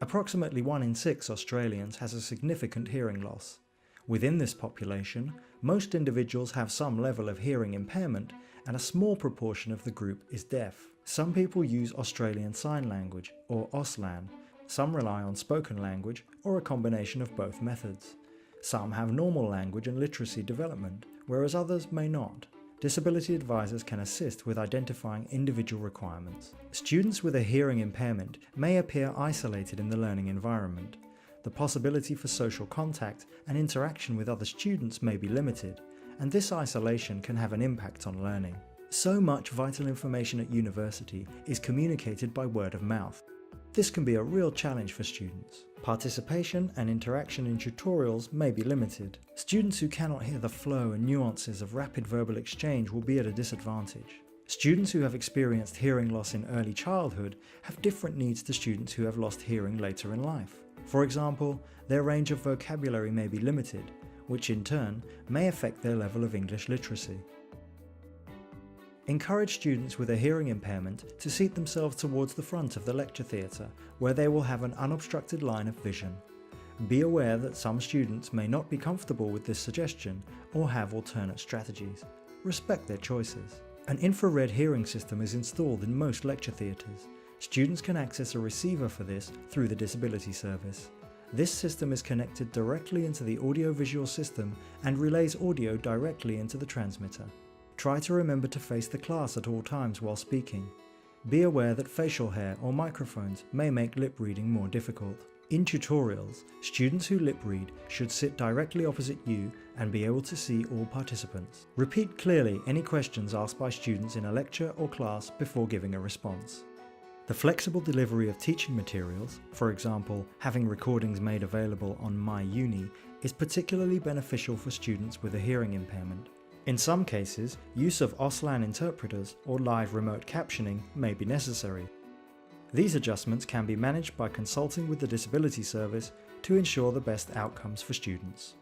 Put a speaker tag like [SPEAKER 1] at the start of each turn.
[SPEAKER 1] Approximately 1 in 6 Australians has a significant hearing loss. Within this population, most individuals have some level of hearing impairment and a small proportion of the group is deaf. Some people use Australian Sign Language or Auslan, some rely on spoken language or a combination of both methods. Some have normal language and literacy development, whereas others may not. Disability advisors can assist with identifying individual requirements. Students with a hearing impairment may appear isolated in the learning environment. The possibility for social contact and interaction with other students may be limited, and this isolation can have an impact on learning. So much vital information at university is communicated by word of mouth. This can be a real challenge for students. Participation and interaction in tutorials may be limited. Students who cannot hear the flow and nuances of rapid verbal exchange will be at a disadvantage. Students who have experienced hearing loss in early childhood have different needs to students who have lost hearing later in life. For example, their range of vocabulary may be limited, which in turn may affect their level of English literacy. Encourage students with a hearing impairment to seat themselves towards the front of the lecture theatre, where they will have an unobstructed line of vision. Be aware that some students may not be comfortable with this suggestion or have alternate strategies. Respect their choices. An infrared hearing system is installed in most lecture theatres. Students can access a receiver for this through the Disability Service. This system is connected directly into the audio-visual system and relays audio directly into the transmitter. Try to remember to face the class at all times while speaking. Be aware that facial hair or microphones may make lip reading more difficult. In tutorials, students who lip read should sit directly opposite you and be able to see all participants. Repeat clearly any questions asked by students in a lecture or class before giving a response. The flexible delivery of teaching materials, for example, having recordings made available on MyUni, is particularly beneficial for students with a hearing impairment. In some cases, use of Auslan interpreters or live remote captioning may be necessary. These adjustments can be managed by consulting with the Disability Service to ensure the best outcomes for students.